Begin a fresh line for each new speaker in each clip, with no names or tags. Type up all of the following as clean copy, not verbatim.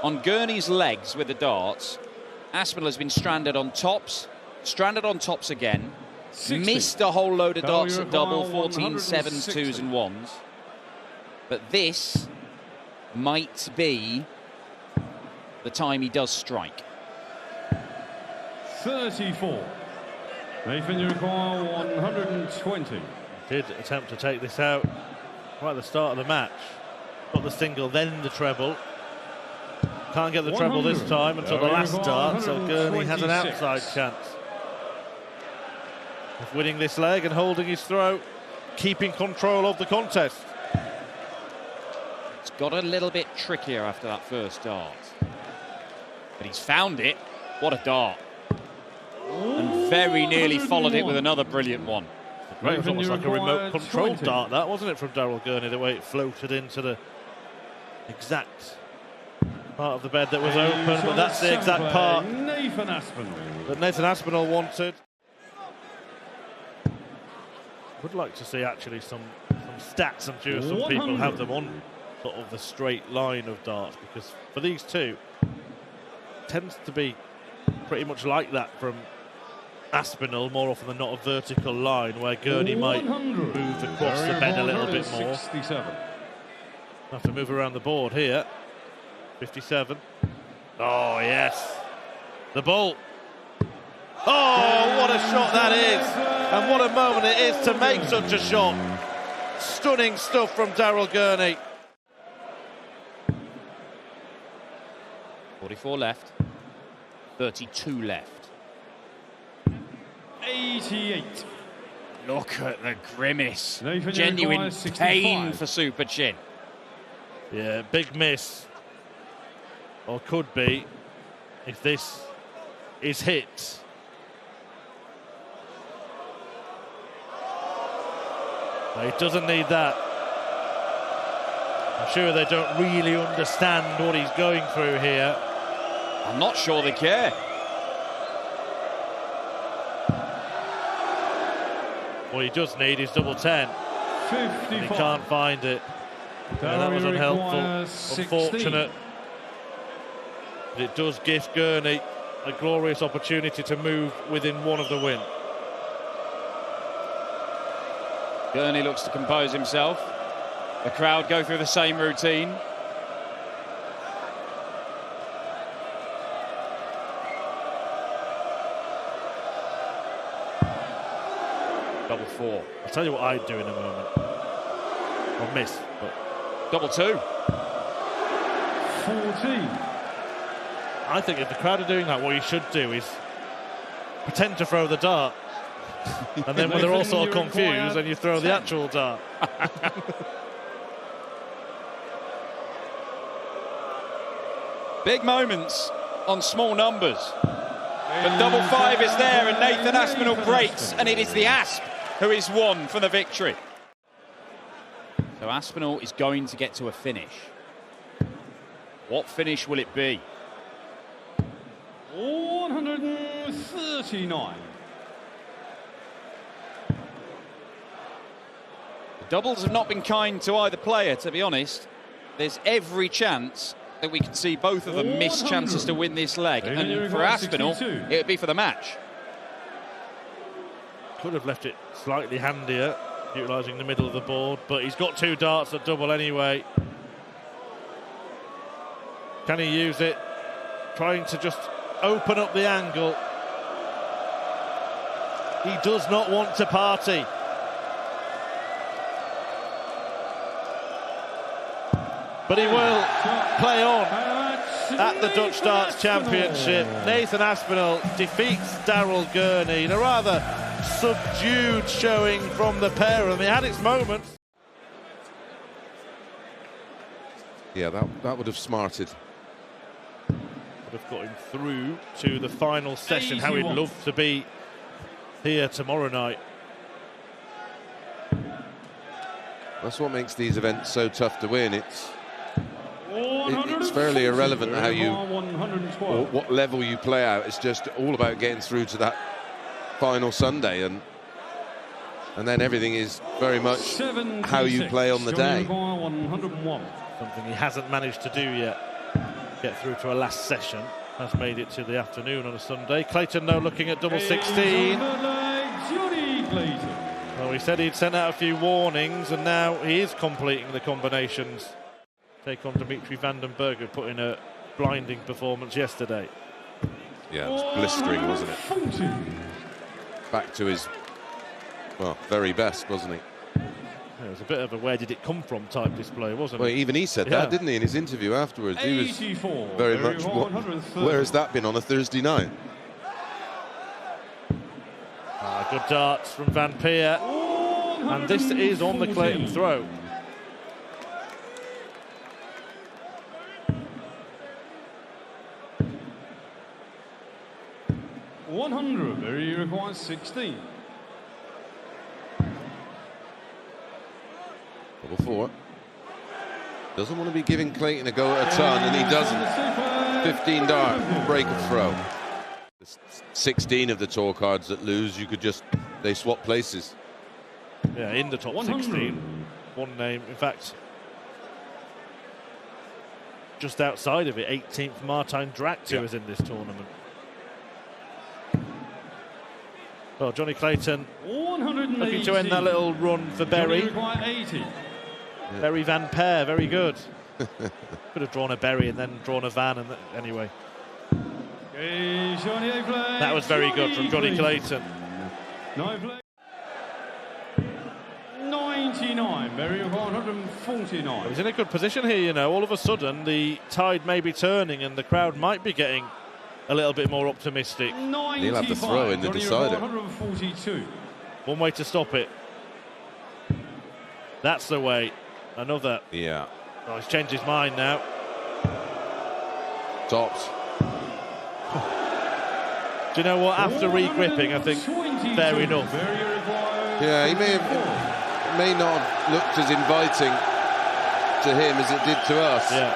On Gurney's legs with the darts, Aspinal has been stranded on tops again,
60.
missed a whole load of darts at double, 14 sevens, 2s and 1s. But this might be the time he does strike.
34. Nathan, you require 120.
Did attempt to take this out right at the start of the match. Got the single, then the treble. Can't get the treble this time until the last dart, so Gurney has an outside chance of winning this leg and holding his throw, keeping control of the contest.
It's got a little bit trickier after that first dart. But he's found it. What a dart. And very nearly followed it with another brilliant one.
It was almost like a remote control dart, that, wasn't it, from Daryl Gurney, the way it floated into the exact part of the bed that was open, but that's the exact part that Nathan Aspinal wanted. Would like to see actually some stats. I'm sure some people have them on sort of the straight line of darts, because for these two, it tends to be pretty much like that from Aspinal, more often than not a vertical line, where Gurney might move across the bed a little bit more.
67.
Have to move around the board here. 57. Oh, yes. The ball. Oh, what a shot that is. And what a moment it is to make such a shot. Stunning stuff from Daryl Gurney.
44 left. 32 left.
88.
Look at the grimace.
Nathan,
genuine pain for Super Chin.
Yeah, big miss. Or could be, if this is hit. No, he doesn't need that. I'm sure they don't really understand what he's going through here.
I'm not sure they care.
What he does need is double 10.
55.
He can't find it. Yeah, that was unhelpful, unfortunate. But it does give Gurney a glorious opportunity to move within one of the win.
Gurney looks to compose himself. The crowd go through the same routine. Double 4.
I'll tell you what I'd do in a moment. Or miss, but...
Double 2.
14.
I think if the crowd are doing that, what you should do is pretend to throw the dart. And then when they're all sort of confused, then you throw the actual dart.
Big moments on small numbers. But double 5 is there, and Nathan Aspinal breaks, and it is the Asp who is won for the victory. So Aspinal is going to get to a finish. What finish will it be?
139.
The doubles have not been kind to either player, to be honest. There's every chance that we could see both of them miss chances to win this leg. And for Aspinal, it would be for the match.
Could have left it slightly handier, utilising the middle of the board, but he's got 2 darts at double anyway. Can he use it? Trying to just open up the angle. He does not want to party. But he will play on at the Dutch Darts Championship. Nathan Aspinal defeats Daryl Gurney in a rather subdued showing from the pair of them. He had its moments.
Yeah, that would have smarted.
Would have got him through to the final session. How he'd love to be here tomorrow night.
That's what makes these events so tough to win. It's fairly irrelevant how you, or what level you play out. It's just all about getting through to that final Sunday, and then everything is very much how you play on the day.
Something he hasn't managed to do yet. get through to a last session has made it to the afternoon on a Sunday. Clayton now looking at double 16. Well, he said he'd sent out a few warnings, and now he is completing the combinations. Take on Dimitri Vandenberg, who put in a blinding performance yesterday.
Yeah, it was blistering, wasn't it? Back to his, well, very best, wasn't he?
It was a bit of a where did it come from type display, wasn't it?
Well, even he said that, didn't he, in his interview afterwards? He was very much, where has that been on a Thursday night?
Good darts from Van Peer. And this is on the Clayton throw.
He requires 16.
Double 4. Doesn't want to be giving Clayton a go at a ton, and he doesn't. 15 dart, break of throw. 16 of the tour cards that lose, you could just, they swap places.
Yeah, in the top 16. One name, in fact, just outside of it, 18th Martijn Drak, who is in this tournament. Well, Johnny Clayton looking to end that little run for Berry. Berry Van Peer, very good. Could have drawn a Berry and then drawn a Van, and anyway. That was very good from Johnny Clayton.
99, Berry 149.
He's in a good position here, you know. All of a sudden, the tide may be turning and the crowd might be getting a little bit more optimistic.
He'll have to throw in the decider.
142.
One way to stop it. That's the way. Another.
Yeah.
Oh, he's changed his mind now.
Tops.
Do you know what? After re-gripping, I think fair enough.
Yeah, he may not have looked as inviting to him as it did to us.
Yeah.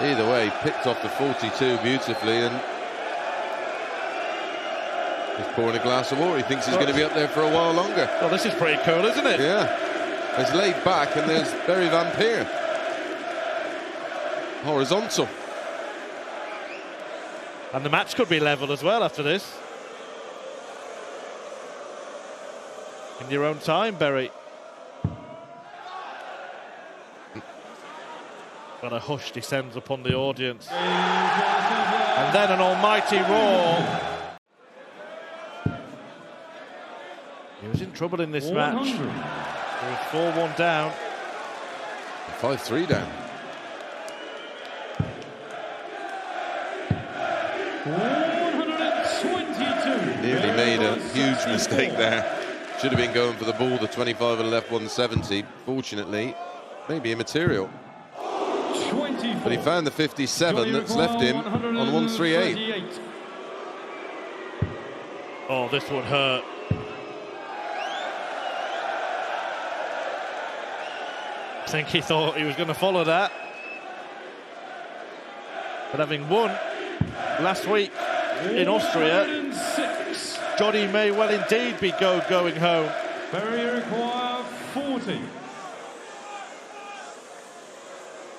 Either way, he picked off the 42 beautifully, and he's pouring a glass of water. He thinks he's going to be up there for a while longer.
Well, this is pretty cool, isn't it?
Yeah. He's laid back, and there's Berry Van Peer. Horizontal.
And the match could be level as well after this. In your own time, Berry. And a hush descends upon the audience. And then an almighty roar. He was in trouble in this match. He was 4-1 down.
5-3 down.
122.
Nearly made a huge mistake there. Should have been going for the ball, the 25 and left 170. Fortunately, maybe immaterial.
24.
But he found the 57 that's left him on 138.
Oh, this would hurt. I think he thought he was going to follow that. But having won last week in Austria,
106.
Johnny may well indeed be going home.
Berry require 40.
You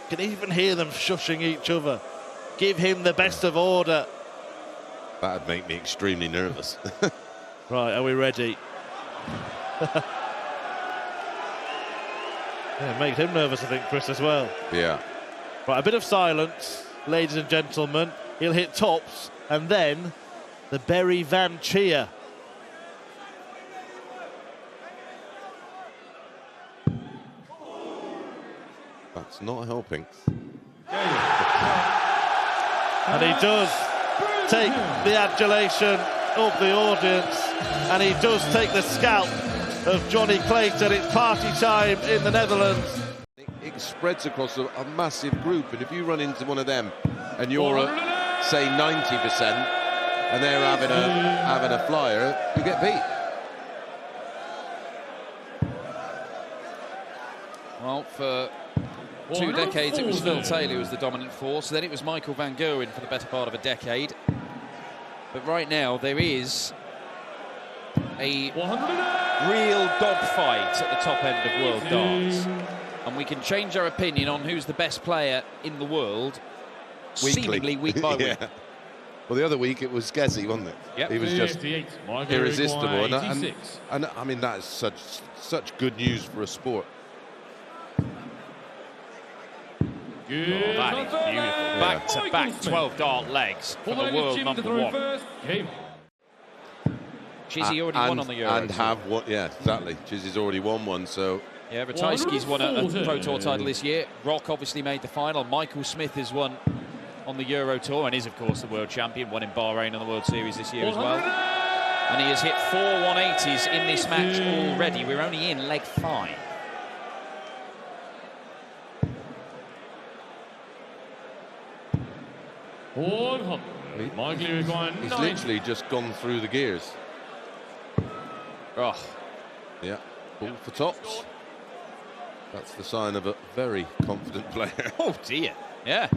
can even hear them shushing each other. Give him the best of order.
That'd make me extremely nervous.
Right, are we ready? Yeah, it makes him nervous, I think, Chris, as well.
Yeah.
Right, a bit of silence, ladies and gentlemen. He'll hit tops, and then the Berry Van cheer.
That's not helping.
And he does take the adulation of the audience, and he does take the scalp of Johnny Clayton. It's party time in the Netherlands.
It spreads across a massive group, and if you run into one of them and you're at, say, 90% and they're having a flyer, you get beat.
Well, for 2 decades it was Phil Taylor who was the dominant force, then it was Michael van Gerwen for the better part of a decade. But right now there is a real dogfight at the top end of world darts. And we can change our opinion on who's the best player in the world
Weekly.
seemingly week by week.
Yeah. Well, the other week it was Gezi, wasn't it?
Yep.
He was just
58.
irresistible. And,
86.
and I mean, that is such good news for a sport.
Good.
Oh, that is beautiful. Back-to-back 12-dart legs for the world #1. Chizzy already won on the Euro.
And have won, yeah, exactly. Chizzy's already won one, so...
Yeah, Ratajski's won a Pro Tour title this year. Rock obviously made the final. Michael Smith has won on the Euro Tour and is, of course, the world champion. Won in Bahrain on the World Series this year as well. And he has hit 4 180s in this match already. We're only in leg 5.
He's literally just gone through the gears.
Oh.
Yeah, ball for tops. That's the sign of a very confident player.
Oh, dear. Yeah.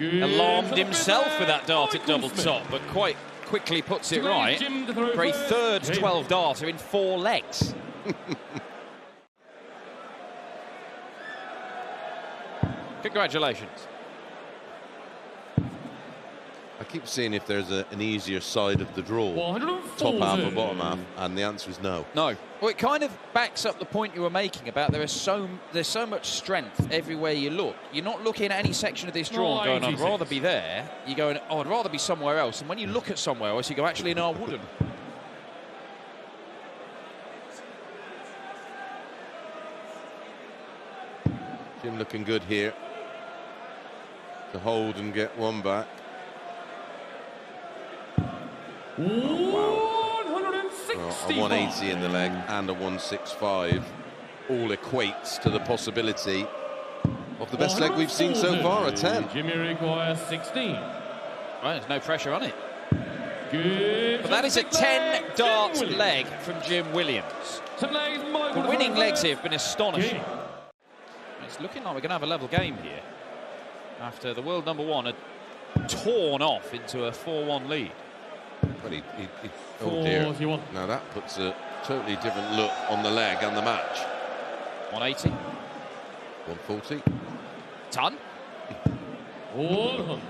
Alarmed himself with that dart at double top, but quite quickly puts it right for a third 12-darter in 4 legs. Congratulations.
I keep seeing if there's an easier side of the draw, top half or bottom half, and the answer is no.
No. Well, it kind of backs up the point you were making about there's so much strength everywhere you look. You're not looking at any section of this draw and going, I'd rather be there. You're going, oh, I'd rather be somewhere else. And when you look at somewhere else, you go, actually, no, I wouldn't.
Jim looking good here to hold and get one back.
Oh, wow.
A 180 in the leg and a 165 all equates to the possibility of the best leg we've seen so far, a 10.
Jimmy requires 16.
Right, there's no pressure on it.
Good.
But that is a 10-dart leg from Jim Williams. The winning legs here have been astonishing. It's looking like we're going to have a level game here after the world #1 had torn off into a 4-1 lead.
But oh dear. Now that puts a totally different look on the leg and the match.
180.
140.
Ton.
We'll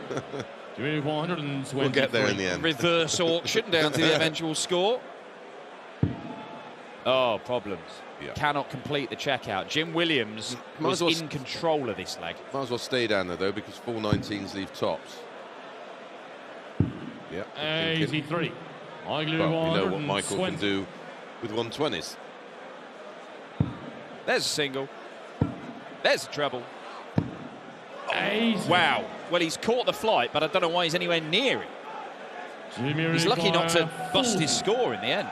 get there in the end.
Reverse auction down to the eventual score. Oh, problems.
Yeah.
Cannot complete the checkout. Jim Williams was in control of this leg.
Might as well stay down there, though, because 419s leave tops. Yeah.
83.
Well, we know what Michael can do with 120s.
There's a single. There's a treble.
Oh,
wow. Well, he's caught the flight, but I don't know why he's anywhere near it. He's lucky not to bust his score in the end.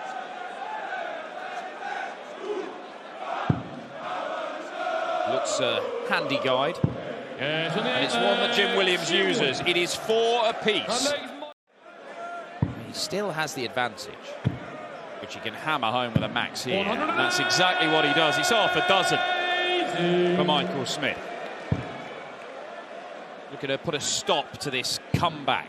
Looks a handy guide. And it's one that Jim Williams uses. It is 4 apiece. He still has the advantage, which he can hammer home with a max here. And that's exactly what he does. It's half a dozen for Michael Smith. Looking to put a stop to this comeback.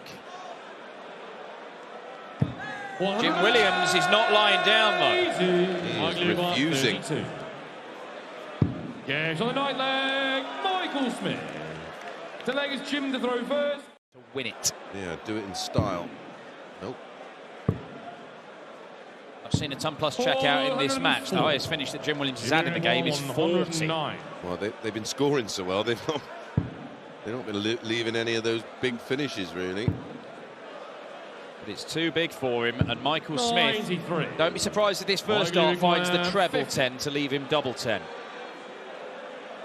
Jim Williams is not lying down, though.
He is refusing.
Games on the night leg, Michael Smith. The leg is Jim to throw first.
To win it.
Yeah, do it in style. Nope.
I've seen a ton-plus checkout in this match. The highest finish that Jim Williams has had in the game is 40.
Well, they've been scoring so well. They're not been leaving any of those big finishes, really.
But it's too big for him, and Michael Smith,
93.
don't be surprised if this first dart finds the treble 10 to leave him double 10.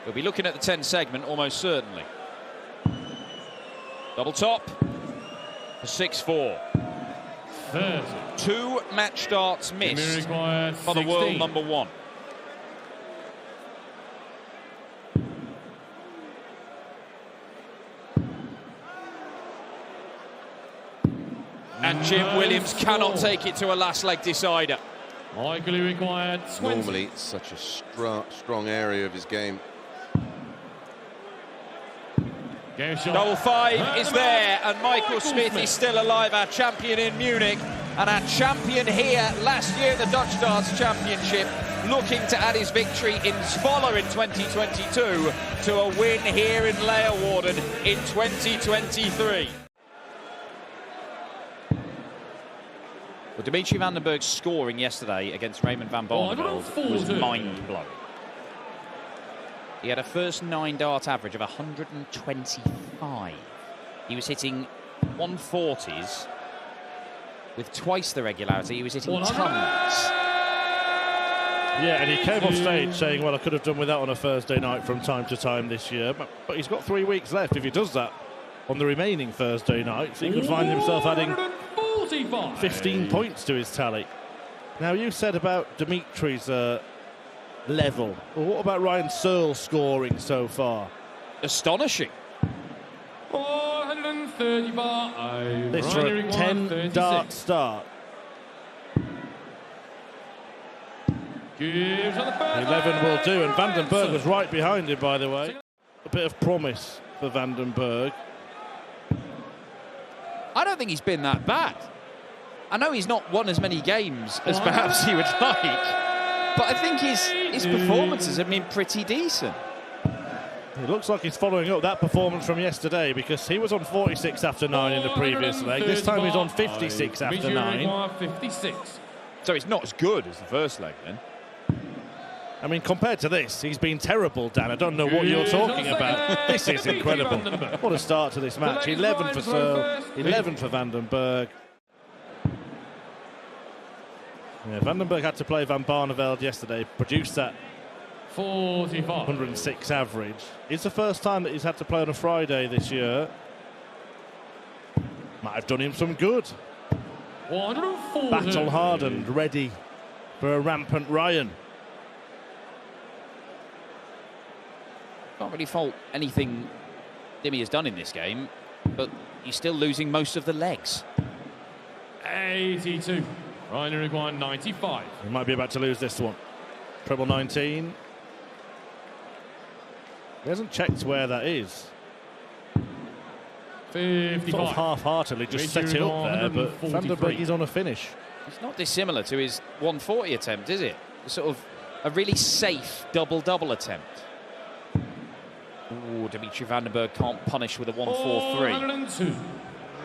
We'll be looking at the 10 segment almost certainly. Double top for 6-4. 2 match darts missed for the world #1. And Jim Williams cannot take it to a last leg decider.
Normally, it's such a strong area of his game.
Double 5 is there, and Michael Smith is still alive, our champion in Munich, and our champion here last year at the Dutch Darts Championship. looking to add his victory in Zwolle in 2022 to a win here in Leeuwarden in 2023. Well, Dimitri Vandenberg's scoring yesterday against Raymond van Barneveld was mind-blowing. He had a first 9-dart average of 125. He was hitting 140s with twice the regularity. He was hitting tons.
Yeah, and he came off stage saying, well, I could have done with that on a Thursday night from time to time this year. But he's got 3 weeks left if he does that on the remaining Thursday nights. He could find himself adding 15 points to his tally. Now, you said about Dimitri's level. Well, what about Ryan Searle scoring so far?
Astonishing.
430 bar.
This for a 10-dart start. 11 will do, and Vandenberg was right behind him, by the way. A bit of promise for Vandenberg.
I don't think he's been that bad. I know he's not won as many games as perhaps he would like, but I think his performances have been pretty decent.
It looks like he's following up that performance from yesterday, because he was on 46 after 9 in the previous leg. This time he's on 56 after 9.
56.
So it's not as good as the first leg then.
I mean, compared to this, he's been terrible, Dan. I don't know what you're talking about. This is incredible. What a start to this match. 11 for Searle, 11 for Vandenberg. Yeah, Vandenberg had to play Van Barneveld yesterday, produced that
45.
106 average. It's the first time that he's had to play on a Friday this year. Might have done him some good.
140.
Battle hardened, ready for a rampant Ryan.
Can't really fault anything Dimmy has done in this game, but he's still losing most of the legs.
82. Ryan required 95.
He might be about to lose this one. Treble 19. He hasn't checked where that is.
55.
Sort of half-heartedly just set it up there, but Vandenberg is on a finish.
It's not dissimilar to his 140 attempt, is it? Sort of a really safe double-double attempt. Ooh, Dimitri Vandenberg can't punish with a 143.
102.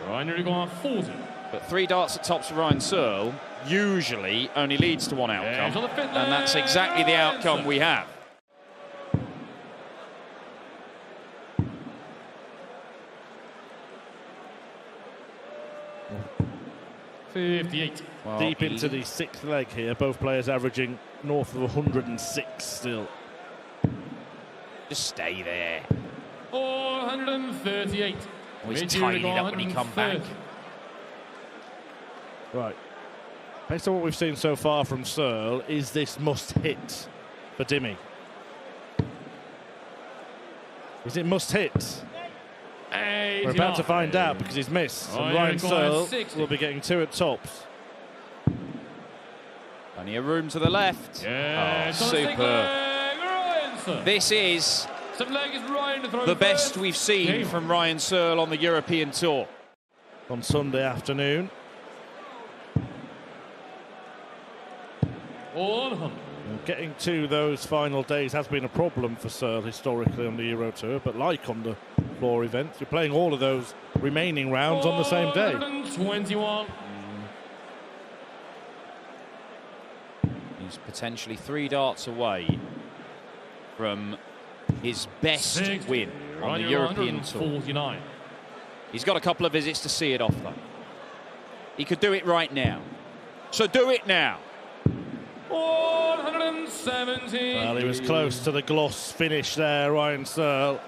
Ryan required 40.
But 3 darts at tops for Ryan Searle usually only leads to one outcome, and that's exactly the outcome we have.
Well,
Deep into the 6th leg here, both players averaging north of 106 still.
Just stay there.
438.
Always tidy it up when he comes back.
Right. Based on what we've seen so far from Searle, is this must hit for Dimmy? Is it must hit? We're about to find out, because he's missed. And Ryan Searle will be getting 2 at tops.
Plenty of room to the left.
Yeah,
oh, super. This is the best we've seen from Ryan Searle on the European Tour.
On Sunday afternoon.
100.
Getting to those final days has been a problem for Searle historically on the Euro Tour, but like on the floor events, you're playing all of those remaining rounds on the same day.
21.
He's potentially 3 darts away from his best win on the European Tour.
49.
He's got a couple of visits to see it off, though. He could do it right now. So do it now.
170.
Well, he was close to the gloss finish there, Ryan Searle.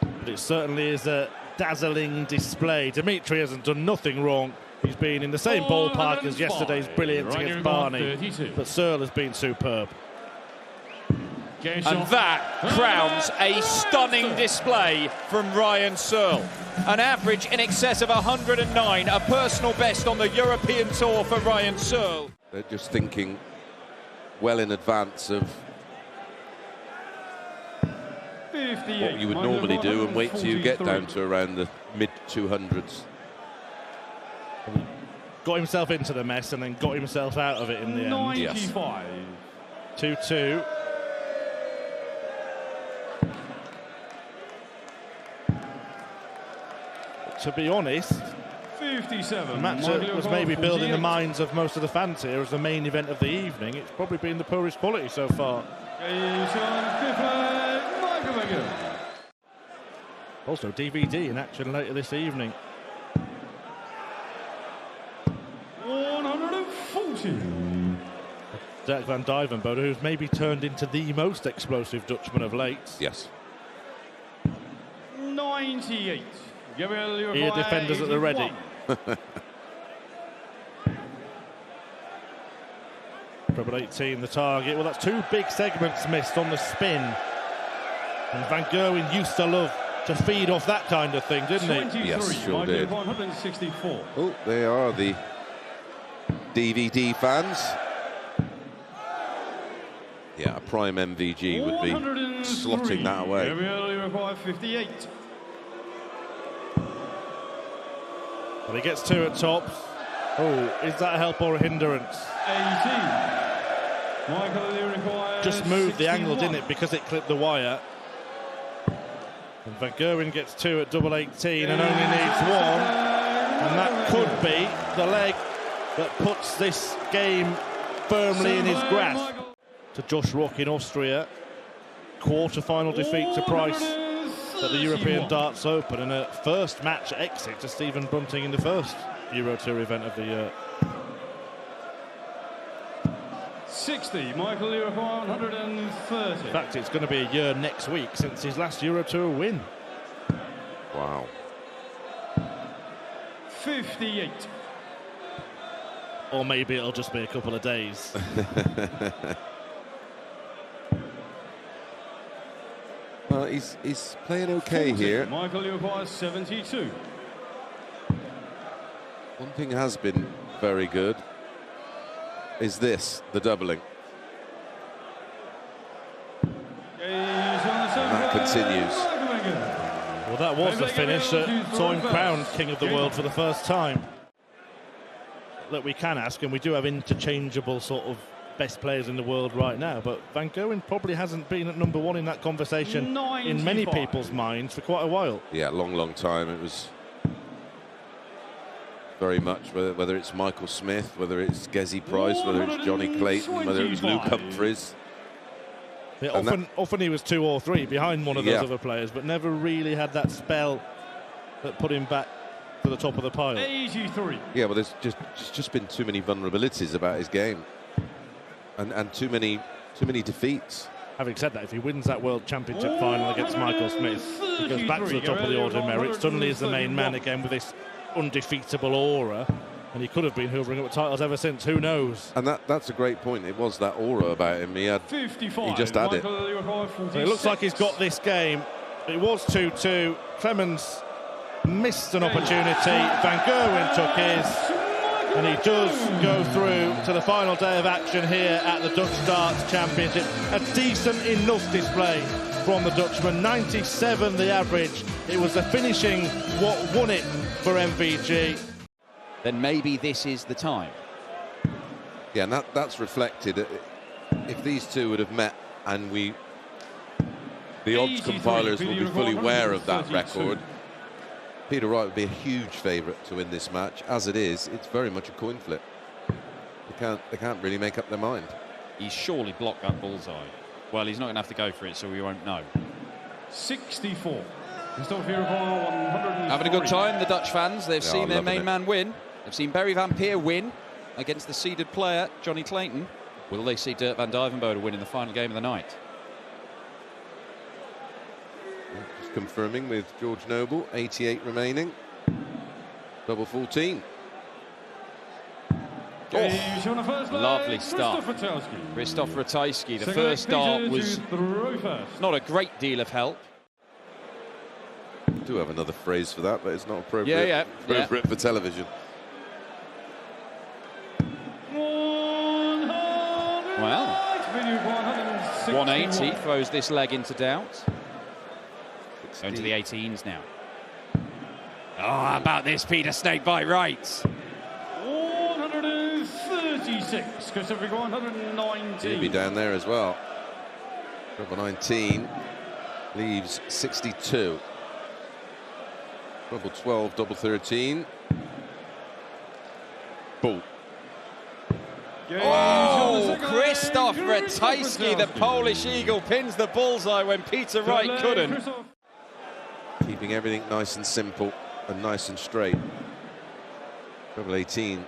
But it certainly is a dazzling display. Dimitri hasn't done nothing wrong. He's been in the same ballpark as yesterday's brilliance against Barney. But Searle has been superb.
And that crowns a stunning display from Ryan Searle. An average in excess of 109, a personal best on the European Tour for Ryan Searle.
They're just thinking well in advance of what you would normally do and wait till you get down to around the mid-200s.
Got himself into the mess and then got himself out of it in the end.
95.
2-2. To be honest,
57.
the match that was maybe building the minds of most of the fans here as the main event of the evening. It's probably been the poorest quality so far. Also, DVD in action later this evening.
140.
Dirk van Dijvenbode, who's maybe turned into the most explosive Dutchman of late.
Yes.
98.
Here, defenders at the ready. Treble 18, the target. Well, that's two big segments missed on the spin. And Van Gerwen used to love to feed off that kind of thing, didn't he?
Yes, sure did.
164.
Oh, they are the DVD fans. Yeah, a prime MVG would be slotting that away.
58.
Well, he gets two at tops. Oh, is that a help or a hindrance?
18. Michael requires
Just moved
61.
the angle, didn't it, because it clipped the wire. And Van Gerwen gets two at double 18 and only needs one. And that could be the leg that puts this game firmly in his grasp. To Josh Rock in Austria. Quarter-final defeat to Price at the European Darts Open, and a first match exit to Stephen Bunting in the first Euro Tour event of the year.
60. Michael requires 130.
In fact, it's going to be a year next week since his last Euro Tour win.
Wow.
58.
Or maybe it'll just be a couple of days.
Well, he's playing okay
40.
here.
Michael requires 72.
One thing has been very good is this, the doubling. And that continues.
Well, that was the finish that saw him crowned King of the World for the first time. Look, we can ask, and we do have interchangeable sort of best players in the world right now, but Van Gerwen probably hasn't been at number one in that conversation 95. In many people's minds for quite a while.
Yeah, long time. It was very much whether it's Michael Smith, whether it's Gezi Price, whether it's Johnny Clayton, whether it was Luke Humphries.
Yeah, often he was 2 or 3 behind one of those other players, but never really had that spell that put him back to the top of the pile.
83.
Yeah, well, there's just been too many vulnerabilities about his game, and too many defeats.
Having said that, if he wins that World Championship final against Michael Smith, he goes back to the top of the order of merit, suddenly is the main man again with this undefeatable aura, and he could have been hoovering up titles ever since, who knows.
And that's a great point. It was that aura about him. He just had it.
So it looks like he's got this game. It was 2-2. Clemens missed an opportunity. Van Gerwen took his, and he does go through to the final day of action here at the Dutch Darts Championship. A decent enough display from the Dutchman. 97 the average. It was the finishing what won it for MVG.
Then maybe this is the time.
Yeah, and that's reflected. If these two would have met, and the odds compilers will be fully aware of that record, Peter Wright would be a huge favourite to win this match. As it is, it's very much a coin flip. They can't really make up their mind.
He's surely blocked that bullseye. Well, he's not going to have to go for it, so we won't know.
64.
Having a good time, the Dutch fans. They've seen their main man win. They've seen Barry Van Peer win against the seeded player, Johnny Clayton. Will they see Dirk van Dijvenbode win in the final game of the night?
Just confirming with George Noble, 88 remaining. Double 14.
Oh, lovely start. Krzysztof Ratajski. The first start was not a great deal of help.
I do have another phrase for that, but it's not appropriate, appropriate for television.
Well, 180 throws this leg into doubt. Going to the 18s now. Oh, how about this, Peter Snakebite right?
130. 86. Christopher 119.
He'll be down there as well. Treble 19 leaves 62. Treble 12, double 13. Ball.
Oh, Krzysztof Ratajski, the Polish eagle, pins the bullseye when Peter Wright couldn't.
Keeping everything nice and simple and nice and straight. Treble 18.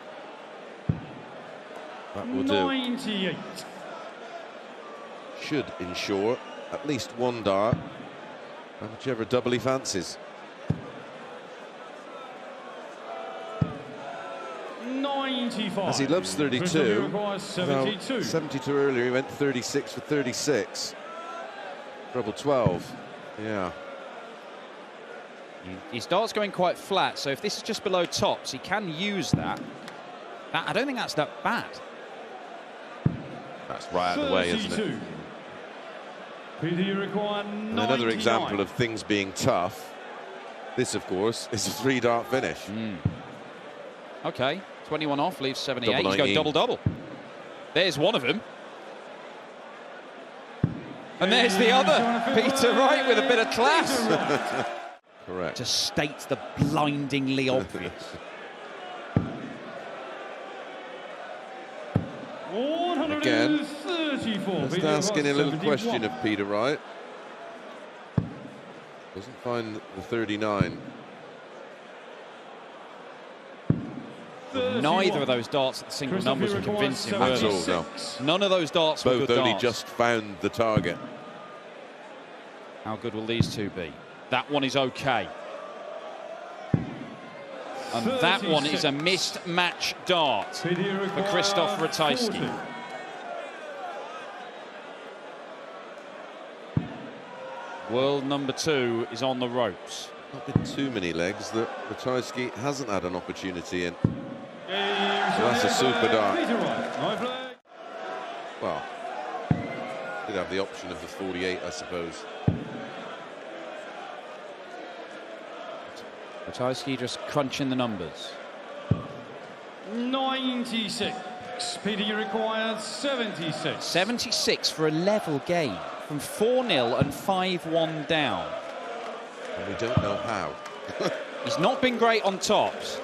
That will do.
98.
Should ensure at least one dart, and whichever double he fancies.
95.
As he loves 32.
Requires 72.
Well, 72 earlier, he went 36 for 36. Treble 12. Yeah.
His dart's going quite flat, so if this is just below tops, he can use that. I don't think that's that bad.
That's right out of the way, isn't it? And another example of things being tough. This, of course, is a 3-dart finish.
Okay, 21 off, leaves 78.
Double
He's got
19.
double-double. There's one of them. And there's the other. Peter Wright with a bit of class.
Correct.
To state the blindingly obvious.
Again, just asking a little question of Peter Wright. Doesn't find the 39.
Neither of those darts at the single numbers were convincing, were
At
they?
all, no.
None of those darts were
Both
good
only
darts.
just found the target.
How good will these two be? That one is okay. And that one is a missed match dart for Krzysztof Ratajski. World number 2 is on the ropes.
Not been too many legs that Ratajski hasn't had an opportunity in. So that's a super dart. Well, did have the option of the 48, I suppose.
Ratajski just crunching the numbers.
96. Peter, you required 76.
76 for a level game from 4-0 and 5-1 down.
And we don't know how.
He's not been great on tops.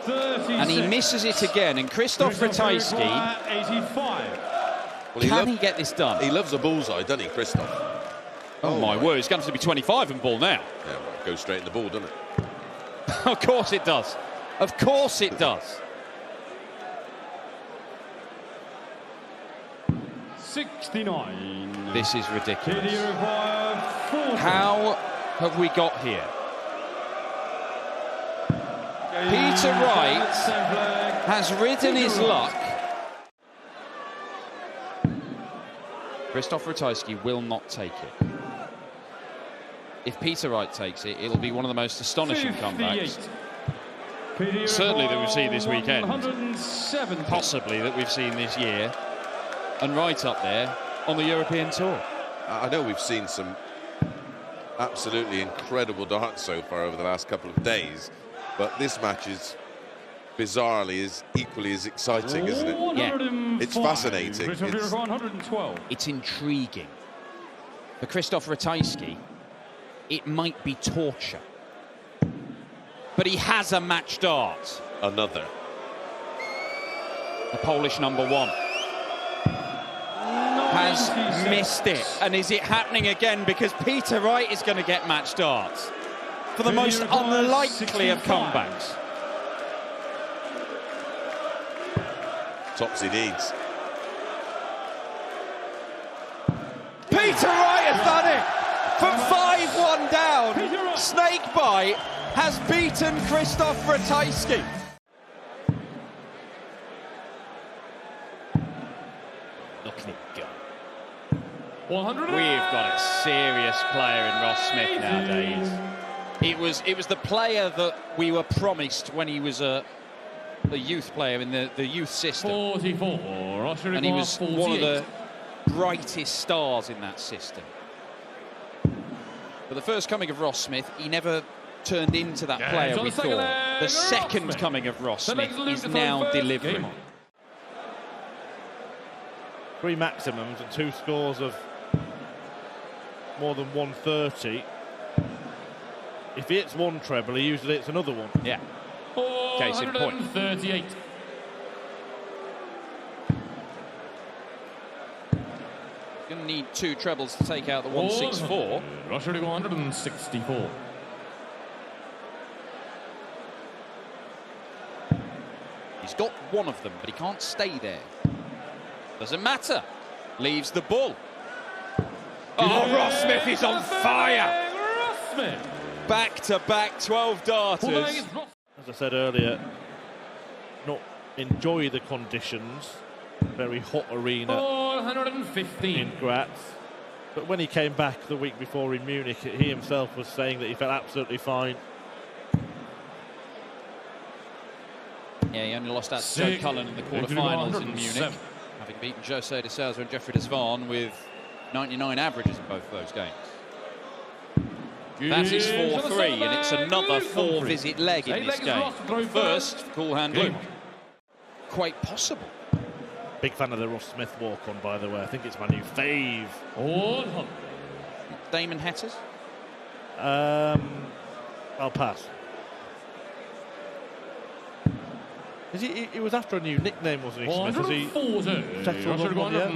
36.
And he misses it again. And Krzysztof Ratajski,
85.
Well,
can he get this done?
He loves a bullseye, doesn't he, Krzysztof?
Oh my word, it's going to be 25 and ball now.
Yeah, well, it goes straight in the ball, doesn't it?
Of course it does. Of course it does.
69.
This is ridiculous.
Peter, you required 40.
How have we got here? Peter Wright has ridden his luck. Krzysztof Ratajski will not take it. If Peter Wright takes it, it'll be one of the most astonishing comebacks. Certainly that we've seen this weekend. Possibly that we've seen this year. And right up there on the European Tour.
I know we've seen some absolutely incredible darts so far over the last couple of days, but this match is bizarrely equally as exciting, isn't it?
Yeah.
It's fascinating.
It's intriguing. For Krzysztof Ratajski, it might be torture. But he has a match dart.
Another.
The Polish number 1 has missed it. And is it happening again? Because Peter Wright is going to get match darts for the most unlikely of comebacks.
Tops he needs.
Peter Wright has done it! From 5-1 down, Snakebite has beaten Krzysztof Ratajski. Look at him go. We've got a serious player in Ross Smith nowadays. It was the player that we were promised when he was a youth player in the youth system.
44.
And he was one of the brightest stars in that system. But the first coming of Ross Smith, he never turned into that player we thought. The second coming of Ross Smith is now delivering.
3 maximums and 2 scores of more than 130. If he hits 1 treble, he usually hits another one.
Yeah. Case in point.
138.
Going to need 2 trebles to take out the 164.
Russia to go 164.
He's got one of them, but he can't stay there. Doesn't matter. Leaves the ball. Oh, Ross Smith is on fire.
Ross Smith.
Back-to-back 12 darters.
As I said earlier, not enjoy the conditions. Very hot arena
415
in Graz. But when he came back the week before in Munich, he himself was saying that he felt absolutely fine.
Yeah, he only lost out to Joe Cullen in the quarterfinals in Munich, having beaten Jose de Souza and Jeffrey de Zwaan with 99 averages in both of those games. That is 4-3, and it's another 4-visit leg in this game. First, for Cool Hand Luke. Quite possible.
Big fan of the Ross Smith walk-on, by the way. I think it's my new fave.
Damon Hetters?
I'll pass. He was after a new nickname, wasn't he, Smith? Has he settled on one yet?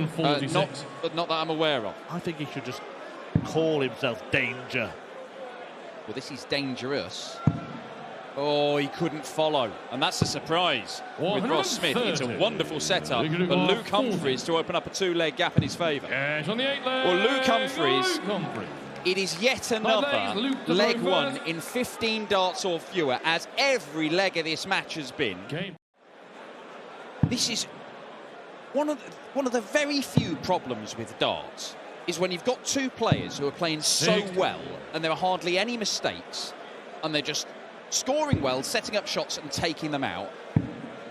Not that I'm aware of.
I think he should just call himself Danger.
Well, this is dangerous. Oh, he couldn't follow. And that's a surprise with Ross Smith. It's a wonderful setup for Luke Humphries to open up a 2-leg gap in his favour. Well, Luke Humphries, it is yet another leg one in 15 darts or fewer, as every leg of this match has been. This is one of the very few problems with darts, is when you've got 2 players who are playing so well and there are hardly any mistakes and they're just scoring well, setting up shots and taking them out.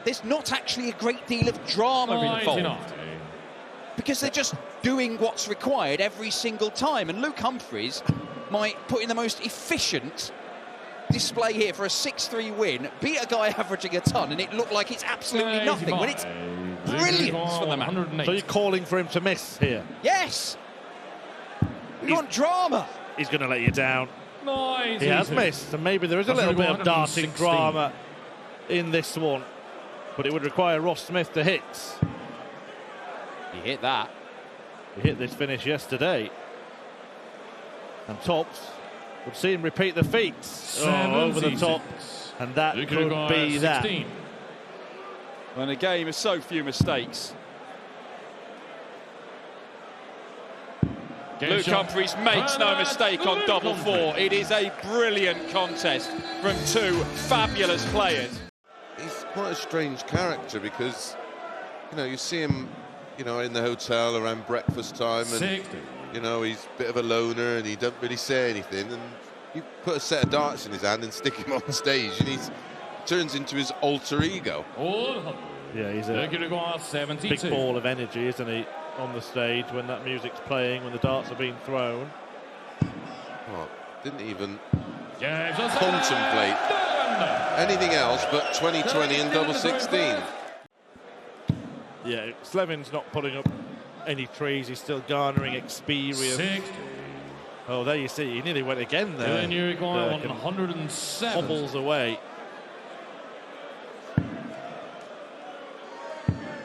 There's not actually a great deal of drama involved, because they're just doing what's required every single time. And Luke Humphries might put in the most efficient display here for a 6-3 win, beat a guy averaging a ton, and it looked like it's absolutely nothing, when it's brilliance for the man.
So you're calling for him to miss here?
Yes. We want drama.
He's going to let you down.
Nice.
He has missed, and maybe there is a little bit of darting drama in this one, but it would require Ross Smith to hit.
He hit that.
He hit this finish yesterday, and Tops would see him repeat the feat over the top, and that could be that.
When a game of so few mistakes, Luke Humphries makes no mistake on double 4. It is a brilliant contest from 2 fabulous players.
He's quite a strange character, because, you know, you see him, you know, in the hotel around breakfast time, and, you know, he's a bit of a loner and he doesn't really say anything, and you put a set of darts in his hand and stick him on stage and he turns into his alter ego.
Yeah, he's a big ball of energy, isn't he, on the stage when that music's playing, when the darts are being thrown.
Oh, didn't even contemplate anything else but 2020 and double 16.
Yeah, Slevin's not putting up any trees. He's still garnering experience. Oh, there you see, he nearly went again there.
107.
Hobbles away.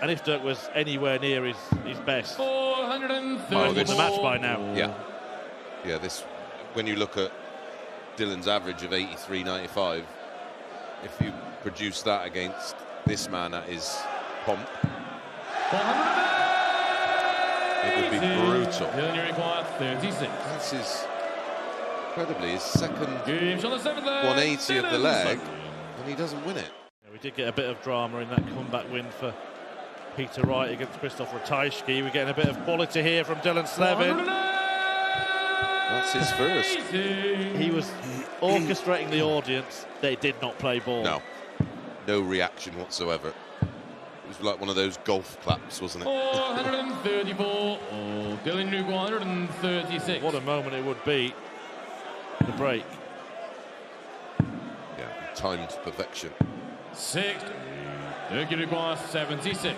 And if Dirk was anywhere near his best,
430.
might have won the match by now.
Yeah, this, when you look at Dylan's average of 83.95, if you produce that against this man at his pomp, it would be brutal. This is incredibly his second 180 of the leg, and he doesn't win it.
Yeah, we did get a bit of drama in that comeback win for Peter Wright against Christoph Ratajski. We're getting a bit of quality here from Dylan Slevin.
That's his first.
He was orchestrating the audience. They did not play ball.
No reaction whatsoever. It was like one of those golf claps, wasn't it?
434. Dylan Luke 136.
What a moment it would be. The break.
Yeah, timed to perfection.
6. Berg requires 76.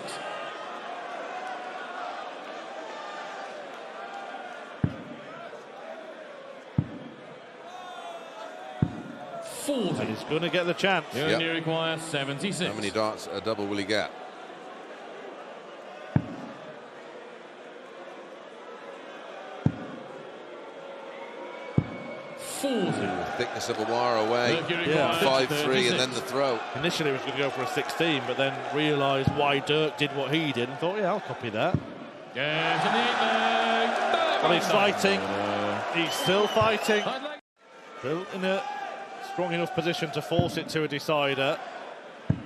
And he's going to get the chance.
Gurney requires 76.
How many darts a double will he get?
40.
Thickness of a wire away.
Yeah.
5-3 and then the throw.
Initially he was going to go for a 16, but then realised why Dirk did what he did and thought, yeah, I'll copy that. Well, he's fighting. He's still fighting. Still in a strong enough position to force it to a decider.
And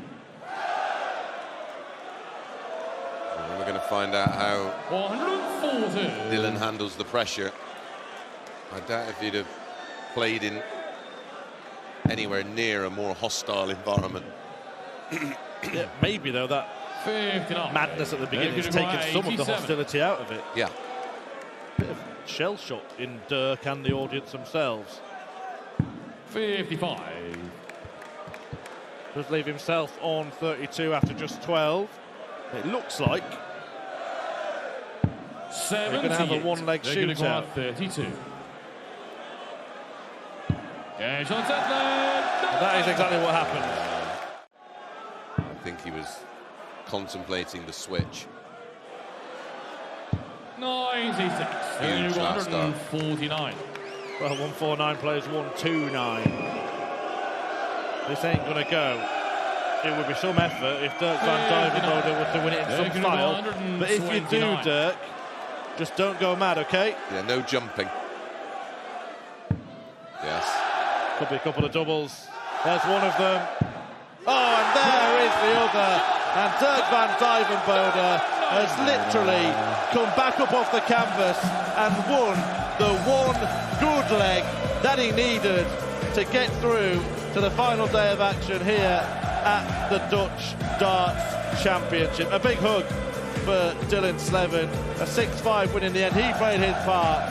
we're going to find out how
140.
Dylan handles the pressure. I doubt if he'd have played in anywhere near a more hostile environment.
Yeah, maybe though that
59.
madness at the beginning has taken some of the hostility out of it.
Yeah.
Bit of shell shock in Dirk and the audience themselves.
55.
Does leave himself on 32 after just 12. It looks like
7.
they're going to have a one-leg shootout.
32.
And that is exactly what happened.
I think he was contemplating the switch.
96.
Huge last start.
149.
Well, 149 plays 129. This ain't going to go. It would be some effort if Dirk Van Dijvenbode were to win it in some style. But if you do, Dirk, just don't go mad, okay?
Yeah, no jumping. Yes.
Could be a couple of doubles. There's one of them. Oh, and there is the other. And Dirk Van Dijvenbode has literally come back up off the canvas and won the one good leg that he needed to get through to the final day of action here at the Dutch Darts Championship. A big hug for Dylan Slevin. A 6-5 win in the end. He played his part.